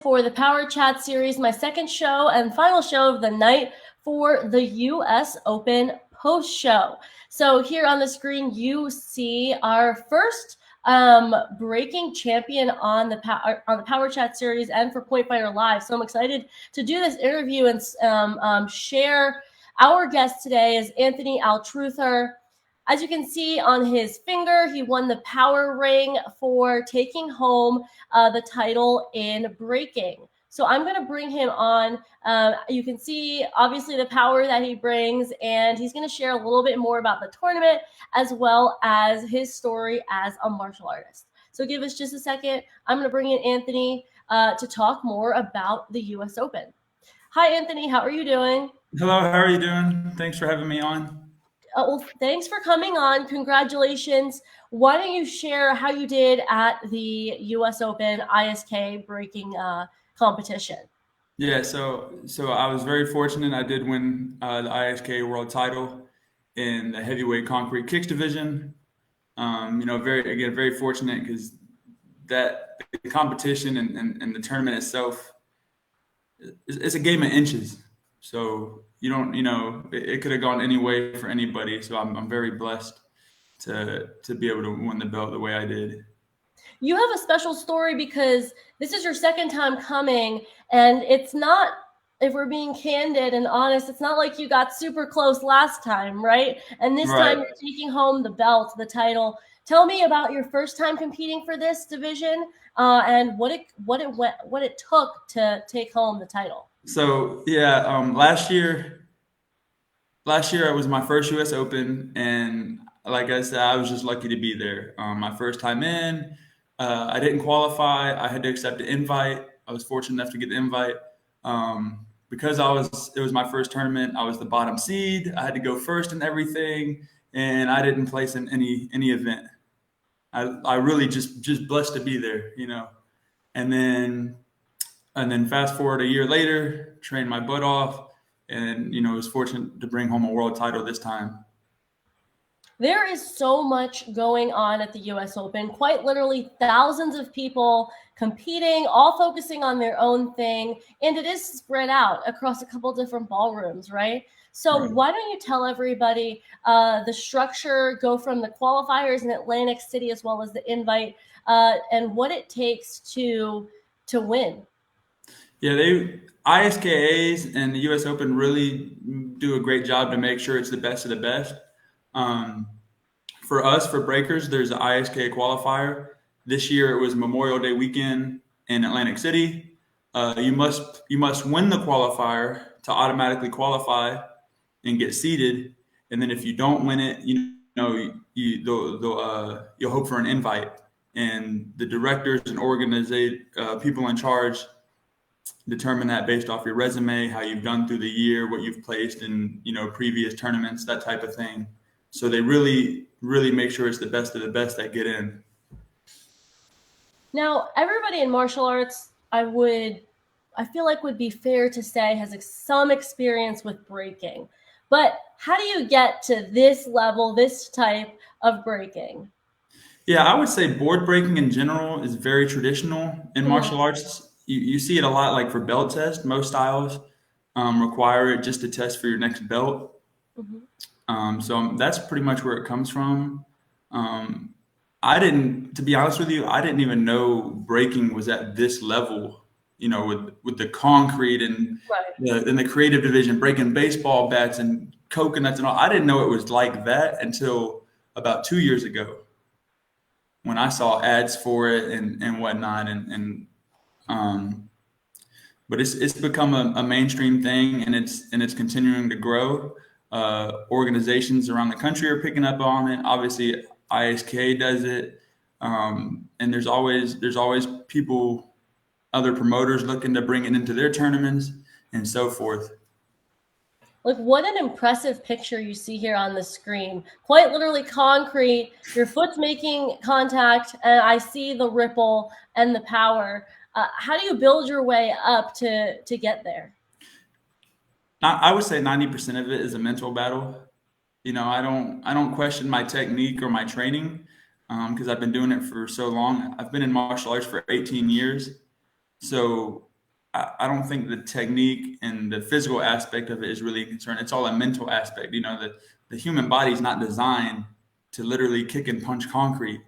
for the Power Chat series, my second show and final show of the night for the US Open post show. So here on the screen, you see our first breaking champion on the Power Chat series and for Point Fighter Live. So I'm excited to do this interview and share. Our guest today is Anthony Altruther. As you can see on his finger, he won the power ring for taking home the title in breaking. So I'm going to bring him on. You can see, obviously, the power that he brings, and he's going to share a little bit more about the tournament as well as his story as a martial artist. So give us just a second. I'm going to bring in Anthony to talk more about the U.S. Open. Hi, Anthony. How are you doing? Hello, how are you doing? Thanks for having me on. Well, thanks for coming on. Congratulations. Why don't you share how you did at the U.S. Open ISK breaking competition? Yeah, so I was very fortunate. I did win the ISK world title in the heavyweight concrete kicks division. Very fortunate because that the competition and the tournament itself, it's a game of inches. So you don't, it could have gone any way for anybody. So I'm very blessed to be able to win the belt the way I did. You have a special story because this is your second time coming, and it's not, if we're being candid and honest, it's not like you got super close last time, right? And this time Right. you're taking home the belt, the title. Tell me about your first time competing for this division and what it took to take home the title. So yeah, last year it was my first U.S. Open, and like I said, I was just lucky to be there. My first time in, I didn't qualify. I had to accept the invite. I was fortunate enough to get the invite. Because it was my first tournament. I was the bottom seed. I had to go first in everything, and I didn't place in any event. I really just blessed to be there. And then fast forward a year later, trained my butt off, and was fortunate to bring home a world title this time. There is so much going on at the US Open, quite literally thousands of people competing, all focusing on their own thing, and it is spread out across a couple different ballrooms, right? So Right. why don't you tell everybody the structure, go from the qualifiers in Atlantic City as well as the invite, and what it takes to win? Yeah, they ISKAs and the U.S. Open really do a great job to make sure it's the best of the best. Um, for us, for breakers, there's an ISK qualifier. This year it was Memorial Day weekend in Atlantic City. You must win the qualifier to automatically qualify and get seated. And then if you don't win it, you'll hope for an invite. And the directors and people in charge determine that based off your resume, how you've done through the year, what you've placed in, previous tournaments, that type of thing. So they really, really make sure it's the best of the best that get in. Now, everybody in martial arts, I feel like would be fair to say has some experience with breaking. But how do you get to this level, this type of breaking? Yeah, I would say board breaking in general is very traditional in Mhm. martial arts. You see it a lot, like for belt test. Most styles require it just to test for your next belt. Mhm. So that's pretty much where it comes from. Um, I didn't, to be honest with you, I didn't even know breaking was at this level. With the concrete and Right. the creative division, breaking baseball bats and coconuts and all. I didn't know it was like that until about 2 years ago when I saw ads for it and whatnot. Um, but it's become a mainstream thing, and it's continuing to grow. Organizations around the country are picking up on it. Obviously, ISK does it, and there's always people, other promoters looking to bring it into their tournaments and so forth. Like, what an impressive picture you see here on the screen. Quite literally concrete. Your foot's making contact, and I see the ripple and the power. How do you build your way up to get there? I would say 90% of it is a mental battle. I don't question my technique or my training because I've been doing it for so long. I've been in martial arts for 18 years. So I don't think the technique and the physical aspect of it is really a concern. It's all a mental aspect. You know, the human body is not designed to literally kick and punch concrete.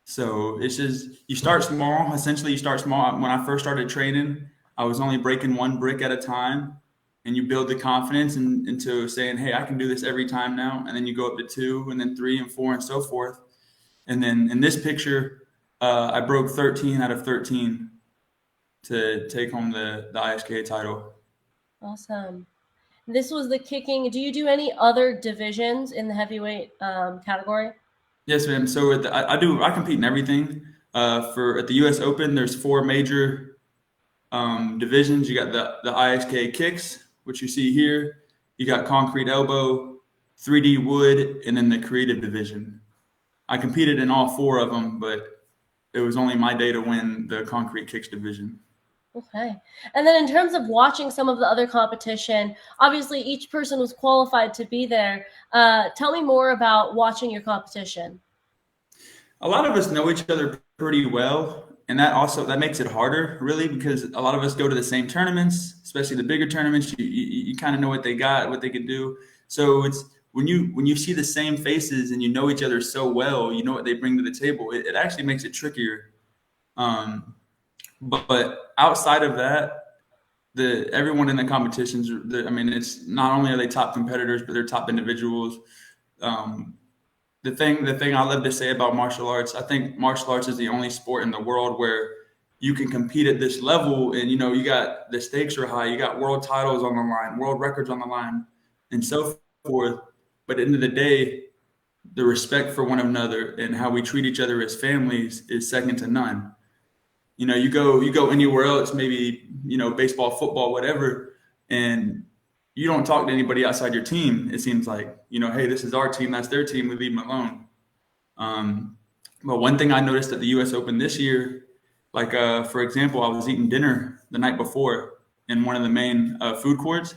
So it's just you start small. Essentially, you start small. When I first started training, I was only breaking one brick at a time, and you build the confidence into saying, "Hey, I can do this every time now." And then you go up to two, and then three, and four, and so forth. And then in this picture, I broke 13 out of 13 to take home the ISK title. Awesome. This was the kicking. Do you do any other divisions in the heavyweight category? Yes, ma'am. So I compete in everything. For at the U.S. Open, there's four major divisions. You got the ISK kicks, which you see here. You got concrete elbow, 3D wood, and then the creative division. I competed in all four of them, but it was only my day to win the concrete kicks division. Okay. And then in terms of watching some of the other competition, obviously each person was qualified to be there. Tell me more about watching your competition. A lot of us know each other pretty well, and that makes it harder, really, because a lot of us go to the same tournaments, especially the bigger tournaments. You kind of know what they got, what they can do. So it's when you see the same faces and you know each other so well, you know what they bring to the table. It actually makes it trickier. Um, but outside of that, the everyone in the competitions, I mean, it's not only are they top competitors, but they're top individuals. Um, the thing I love to say about martial arts, I think martial arts is the only sport in the world where you can compete at this level, and you know you got the stakes are high, you got world titles on the line, world records on the line, and so forth. But at the end of the day, the respect for one another and how we treat each other as families is second to none. You know, you go anywhere else, maybe you know baseball, football, whatever, and you don't talk to anybody outside your team. It seems like you know, hey, this is our team, that's their team. We leave them alone. Um, but one thing I noticed at the U.S. Open this year, like for example, I was eating dinner the night before in one of the main food courts,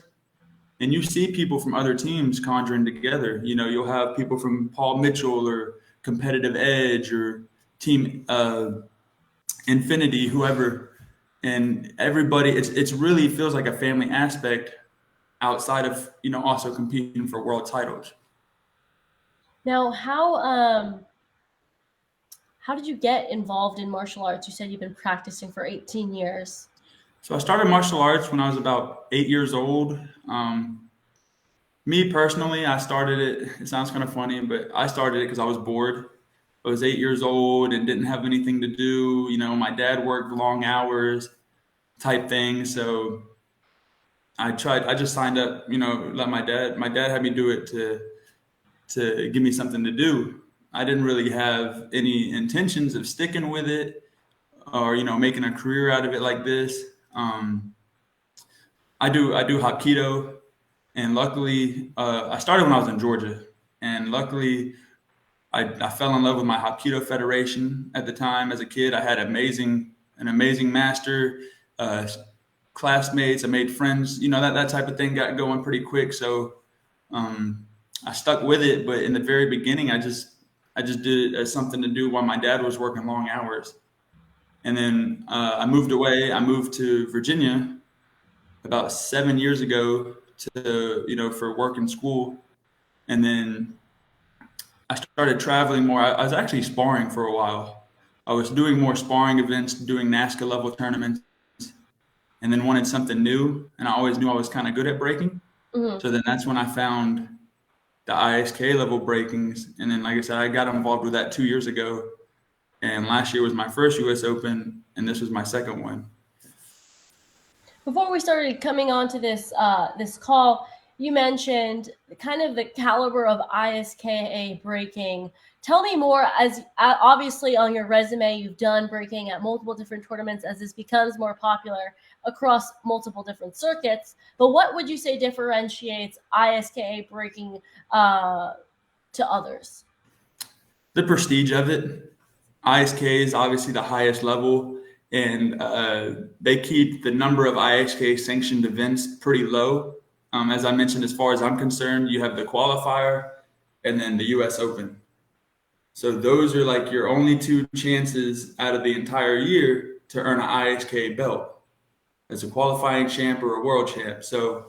and you see people from other teams conjuring together. You know, you'll have people from Paul Mitchell or Competitive Edge or Team Infinity, whoever, and everybody. It's really feels like a family aspect outside of you know also competing for world titles. Now, how did you get involved in martial arts? You said you've been practicing for 18 years. So I started martial arts when I was about 8 years old. Me personally, I started it. It sounds kind of funny, but I started it because I was bored. I was 8 years old and didn't have anything to do. You know, my dad worked long hours type thing. So I just signed up, you know, let my dad had me do it to give me something to do. I didn't really have any intentions of sticking with it or, you know, making a career out of it like this. I do Hapkido, and luckily, I started when I was in Georgia, and luckily, I fell in love with my Hapkido federation at the time. As a kid, I had an amazing master, uh, classmates. I made friends. You know that type of thing got going pretty quick. So um, I stuck with it. But in the very beginning, I just did it as something to do while my dad was working long hours. And then I moved away. I moved to Virginia about 7 years ago to you know for work and school. And then I started traveling more. I was actually sparring for a while. I was doing more sparring events, doing NASCAR level tournaments, and then wanted something new. And I always knew I was kind of good at breaking. Mhm. So then that's when I found the ISK level breakings. And then, like I said, I got involved with that 2 years ago. And last year was my first US Open, and this was my second one. Before we started coming on to this call, you mentioned kind of the caliber of ISKA breaking. Tell me more, as obviously on your resume, you've done breaking at multiple different tournaments as this becomes more popular across multiple different circuits. But what would you say differentiates ISKA breaking to others? The prestige of it. ISK is obviously the highest level, and they keep the number of ISK sanctioned events pretty low. As I mentioned, as far as I'm concerned, you have the qualifier and then the US Open. So those are like your only two chances out of the entire year to earn an ISK belt. as a qualifying champ or a world champ. So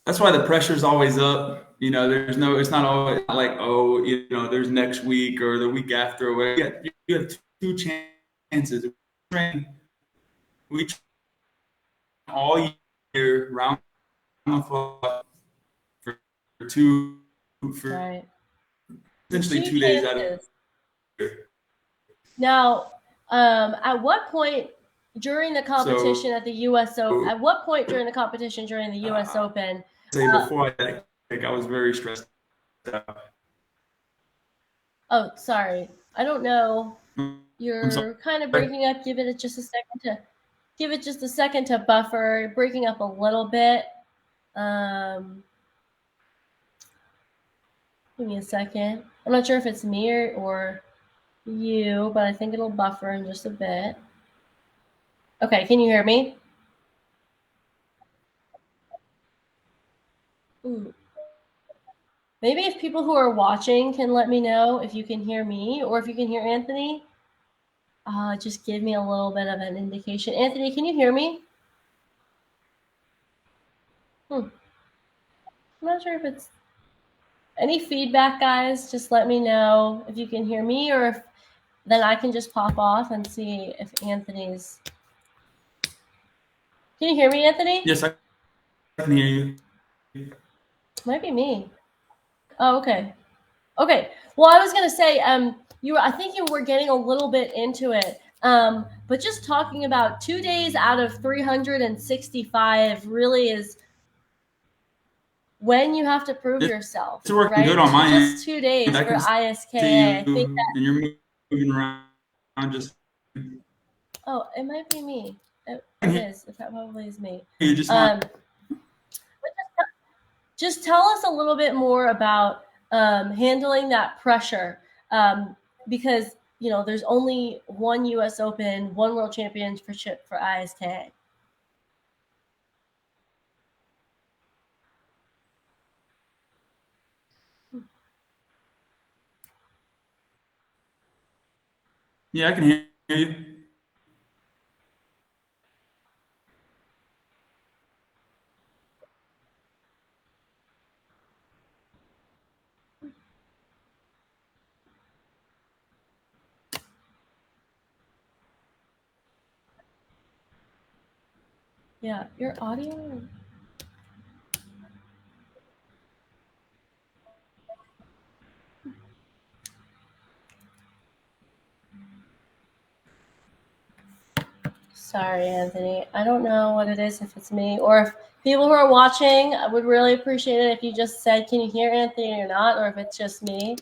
that's why the pressure's always up. You know, it's not always like, oh, you know, there's next week or the week after. Or whatever. You have two chances. We train all year round the clock for two, for Right. essentially Two 2 days out of chances. the year. Now, at what point during the competition So at the U.S. Open, at what point during the competition during the U.S. uh, Open? say before I was very stressed out. Oh, sorry. I don't know. I'm sorry. You're kind of breaking up. Give it just a second to buffer. You're breaking up a little bit. Um, Give me a second. I'm not sure if it's me or you, but I think it'll buffer in just a bit. Okay, can you hear me? Ooh. Maybe if people who are watching can let me know if you can hear me or if you can hear Anthony. Just give me a little bit of an indication. Anthony, can you hear me? I'm not sure if it's any feedback, guys. Just let me know if you can hear me or if then I can just pop off and see if Anthony's. Can you hear me, Anthony? Yes, I can hear you. Might be me. Oh, okay. Okay. Well, I was gonna say, I think you were getting a little bit into it, but just talking about 2 days out of 365 really is when you have to prove yourself, It's working good right? on my Just end. 2 days I for can see ISKA. I think you, that. and you're moving around. Just Oh, it might be me. It I can hear is. It probably is me. you, just not. Um, just tell us a little bit more about handling that pressure, because there's only one U.S. Open, one World Championship for ISKA. Yeah, I can hear you. Yeah, your audio. Sorry, Anthony. I don't know what it is, if it's me or if people who are watching. I would really appreciate it if you just said, "Can you hear Anthony or not?" or if it's just me,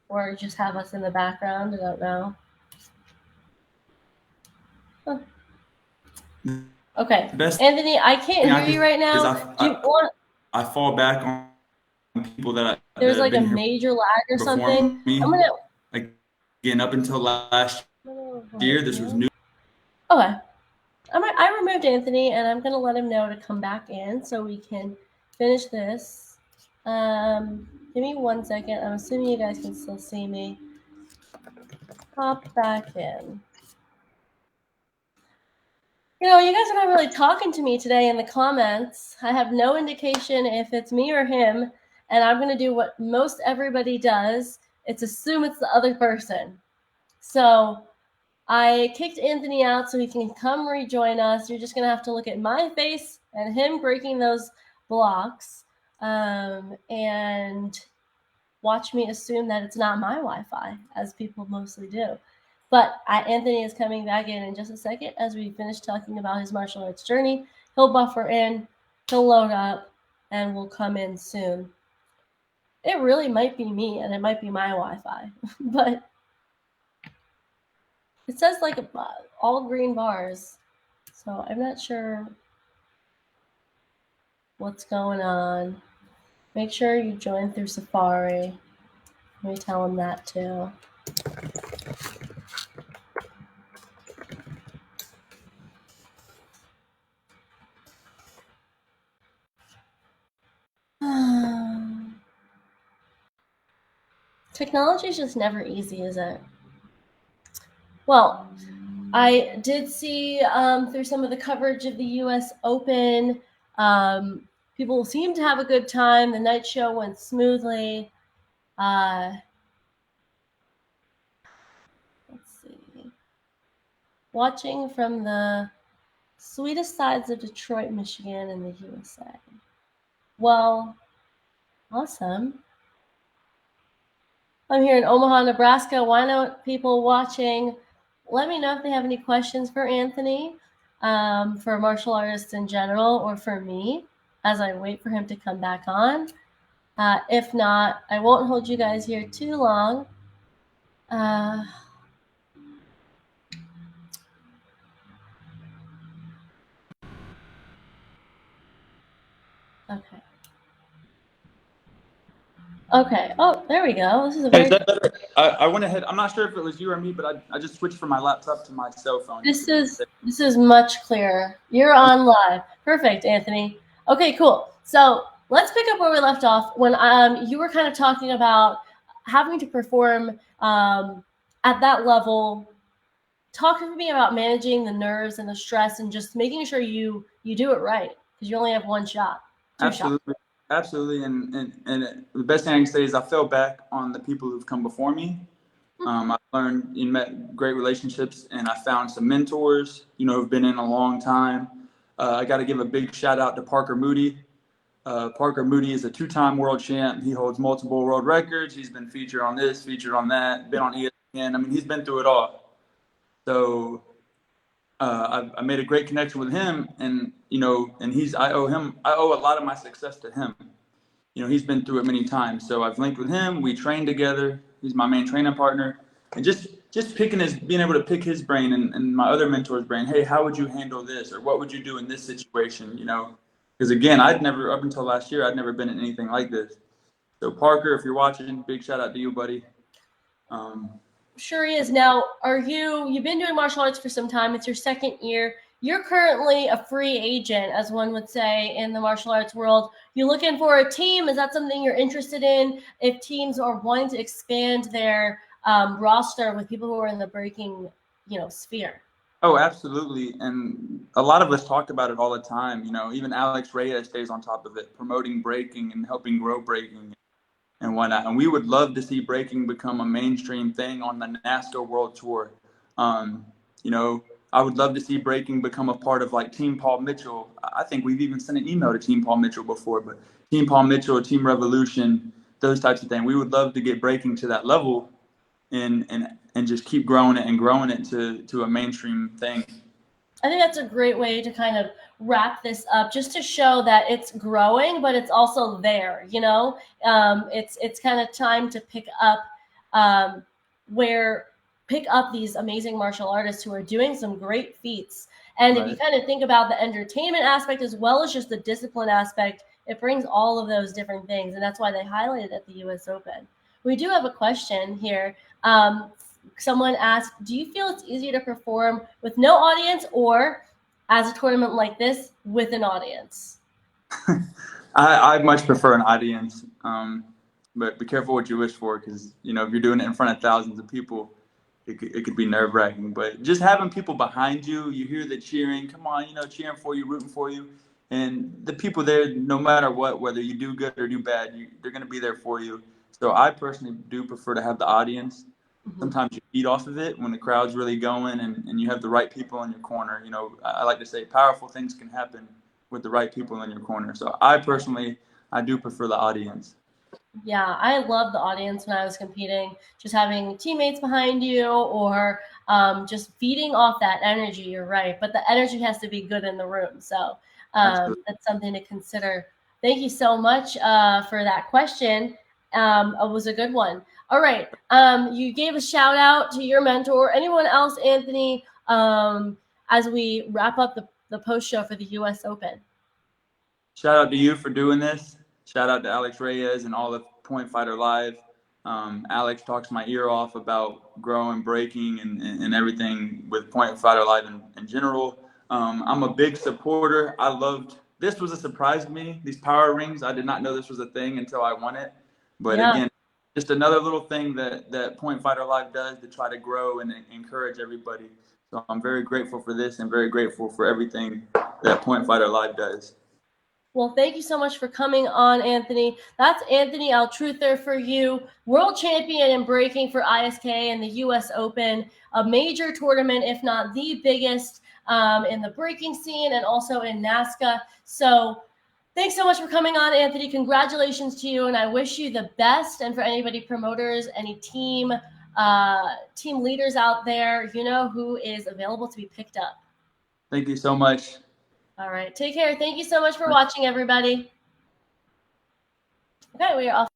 or just have us in the background. I don't know. Huh. Okay, The best Anthony, I can't thing I hear you can right is now. Do you want? I fall back on people that There's have like a been here major lag or before something. I'm me. gonna. Like again, up until last year, this was new. Okay. I removed Anthony, and I'm gonna let him know to come back in so we can finish this. Give me 1 second. I'm assuming you guys can still see me. Hop back in. You guys are not really talking to me today in the comments. I have no indication if it's me or him, and I'm gonna do what most everybody does. It's assume it's the other person. So I kicked Anthony out so he can come rejoin us. You're just going to have to look at my face and him breaking those blocks, and watch me assume that it's not my Wi-Fi, as people mostly do. But Anthony is coming back in just a second as we finish talking about his martial arts journey. He'll buffer in, he'll load up, and we'll come in soon. It really might be me, and it might be my Wi-Fi, but it says like all green bars. So I'm not sure what's going on. Make sure you join through Safari. Let me tell him that too. Technology is just never easy, is it? Well, I did see through some of the coverage of the U.S. Open, people seemed to have a good time. The night show went smoothly. Uh, let's see. Watching from the sweetest sides of Detroit, Michigan, in the USA. Well, awesome. I'm here in Omaha, Nebraska. Why not people watching? Let me know if they have any questions for Anthony, for martial artists in general, or for me as I wait for him to come back on. If not, I won't hold you guys here too long. Okay. Okay. Oh, there we go. This is a Hey, is very. that better? I went ahead. I'm not sure if it was you or me, but I just switched from my laptop to my cell phone. This is much clearer. You're on live. Perfect, Anthony. Okay, cool. So let's pick up where we left off when you were kind of talking about having to perform at that level. Talk to me about managing the nerves and the stress and just making sure you do it right because you only have one shot, two shots. Absolutely, absolutely. And the best thing I can say is I fell back on the people who've come before me. I've learned and met great relationships, and I found some mentors, who've been in a long time. I got to give a big shout out to Parker Moody. Parker Moody is a two-time world champ. He holds multiple world records. He's been featured on this, featured on that, been on ESPN. I mean, he's been through it all. So I made a great connection with him, and I owe a lot of my success to him. He's been through it many times. So I've linked with him. We train together. He's my main training partner. And just being able to pick his brain and my other mentor's brain. Hey, how would you handle this? Or what would you do in this situation? Because again, up until last year, I'd never been in anything like this. So Parker, if you're watching, big shout out to you, buddy. Sure he is. Now, you've been doing martial arts for some time. It's your second year. You're currently a free agent, as one would say, in the martial arts world. You looking for a team? Is that something you're interested in? If teams are wanting to expand their roster with people who are in the breaking, sphere. Oh, absolutely. And a lot of us talk about it all the time. Even Alex Reyes stays on top of it, promoting breaking and helping grow breaking and whatnot. And we would love to see breaking become a mainstream thing on the NASCAR World Tour. I would love to see breaking become a part of like Team Paul Mitchell. I think we've even sent an email to Team Paul Mitchell before, but Team Paul Mitchell, Team Revolution, those types of things. We would love to get breaking to that level and just keep growing it to a mainstream thing. I think that's a great way to kind of wrap this up, just to show that it's growing, but it's also there. It's kind of time to pick up these amazing martial artists who are doing some great feats. And Right. If you kind of think about the entertainment aspect as well as just the discipline aspect, it brings all of those different things, and that's why they highlighted at the U.S. Open. We do have a question here. Someone asked, do you feel it's easier to perform with no audience or as a tournament like this with an audience? I much prefer an audience, but be careful what you wish for, because if you're doing it in front of thousands of people, it could be nerve wracking. But just having people behind you, you hear the cheering, come on, cheering for you, rooting for you, and the people there, no matter what, whether you do good or do bad, they're going to be there for you. So I personally do prefer to have the audience. Sometimes you feed off of it when the crowd's really going and you have the right people in your corner. I like to say powerful things can happen with the right people in your corner. So I do prefer the audience. Yeah, I love the audience when I was competing, just having teammates behind you or just feeding off that energy. You're right. But the energy has to be good in the room. So that's something to consider. Thank you so much for that question. It was a good one. All right. You gave a shout out to your mentor. Anyone else, Anthony, as we wrap up the post show for the U.S. Open? Shout out to you for doing this. Shout out to Alex Reyes and all of Point Fighter Live. Alex talks my ear off about growing, breaking, and everything with Point Fighter Live in general. I'm a big supporter. This was a surprise to me, these power rings. I did not know this was a thing until I won it. But Yeah. Again, just another little thing that Point Fighter Live does to try to grow and encourage everybody. So I'm very grateful for this and very grateful for everything that Point Fighter Live does. Well, thank you so much for coming on, Anthony. That's Anthony Altruther for you, world champion in breaking for ISK and the U.S. Open, a major tournament, if not the biggest in the breaking scene and also in NASCA. So thanks so much for coming on, Anthony. Congratulations to you, and I wish you the best. And for anybody promoters, any team leaders out there, you know who is available to be picked up. Thank you so much. All right, take care. Thank you so much for watching, everybody. Okay, we are off.